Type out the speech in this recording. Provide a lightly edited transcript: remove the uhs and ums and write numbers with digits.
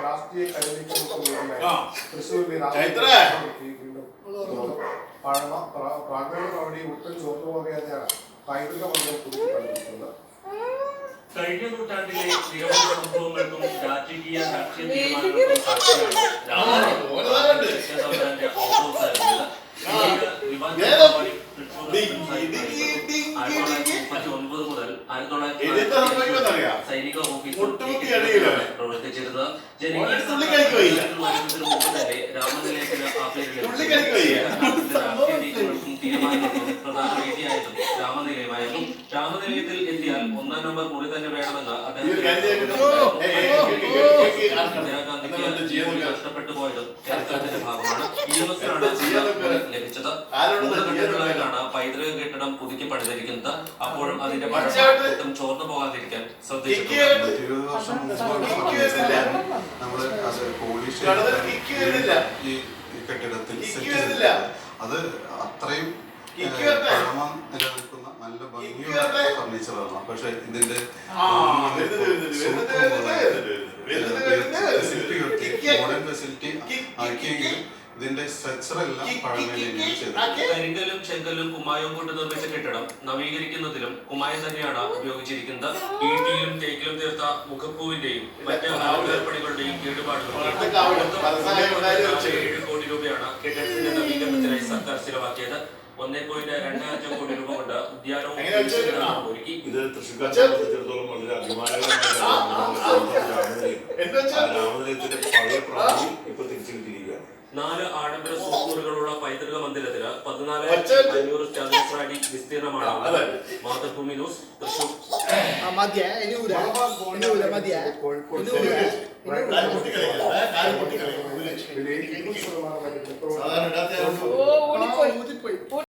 രാഷ്ട്രീയ തൃശ്ശൂരിൽ പ്രാഥമിക പ്രവണി ഒട്ടും ചോർന്നു പോകേണ്ടതാണ് പൈതൃക മന്ദിരം പുതുക്കി പണിതിരിക്കുന്നത്. കഴിഞ്ഞ നൂറ്റാണ്ടിലെ നിരവധി സംഭവങ്ങൾക്കും രാജകീയ രാഷ്ട്രീയ തീരുമാനങ്ങൾക്കും സാക്ഷിയാണ് മുതൽ 1939 സൈനിക ഓഫീസർ പ്രവർത്തിച്ചിരുന്നത്. രാമനിലയത്തിന് ആ പേരിലും തീരുമാനങ്ങൾക്കും പ്രധാന വേദിയായതും രാമനിലയമായിരുന്നു. രാമനിലയത്തിൽ എത്തിയാൽ 1-ാം നമ്പർ മുറി തന്നെ വേണമെന്ന് ഇന്ദിരാഗാന്ധിക്ക് നഷ്ടപ്പെട്ടു പോയതും ചരിത്രത്തിന്റെ ഭാഗമാണ്. ലഭിച്ചത് 3 ഘട്ടങ്ങളായിട്ടാണ് പൈതൃക കെട്ടിടം പുതുക്കി പണിതിരിക്കുന്നത്. അപ്പോഴും അതിന്റെ പഴക്കം ചോർന്നു പോകാതിരിക്കാൻ ശ്രദ്ധിച്ചിട്ടുണ്ട്. അത് അത്രയും പഴമ നിലനിൽക്കുന്ന നല്ല ഭംഗിയുള്ള ഫർണിച്ചറാണ്. പക്ഷെ ഇതിന്റെ മോഡേൺ ഫെസിലിറ്റി ആക്കിയെങ്കിലും ഇതിന്റെ സ്ട്രക്ചർ എല്ലാം കരിങ്കല്ലും ചെങ്കല്ലും കുമ്മായവും കൊണ്ട് നിർമ്മിച്ച കെട്ടിടം നവീകരിക്കുന്നതിലും കുമ്മായം തന്നെയാണ് ഉപയോഗിച്ചിരിക്കുന്നത്. ഈട്ടിയിലും തേക്കിലും തീർത്ത മുഖപ്പൂവിന്റെയും മറ്റ് പണികളുടെയും കേടുപാടുകൾ 7 കോടി രൂപയാണ് കെട്ടിടത്തിന്റെ നവീകരണത്തിനായി സർക്കാർ ചിലവാക്കിയത്. 1.25 കോടി രൂപ കൊണ്ട് ഉദ്യാനവും ഒരുക്കി. ഇത് തൃശ്ശൂർക്കാരെ സംബന്ധിച്ചിടത്തോളം വളരെ അഭിമാനകരമായ പഴയ പ്രവൃത്തി ഇപ്പൊ തിരിച്ചു കിട്ടിയിരിക്കുകയാണ്. 4 ആഡംബര സൂപ്പുകളുള്ള പൈതൃക മന്ദിരത്തിന് 14,500 ചതുരശ്ര അടി വിസ്തീർണമാണ്. മാതൃഭൂമി ന്യൂസ്, തൃശൂർ. സാധാരണ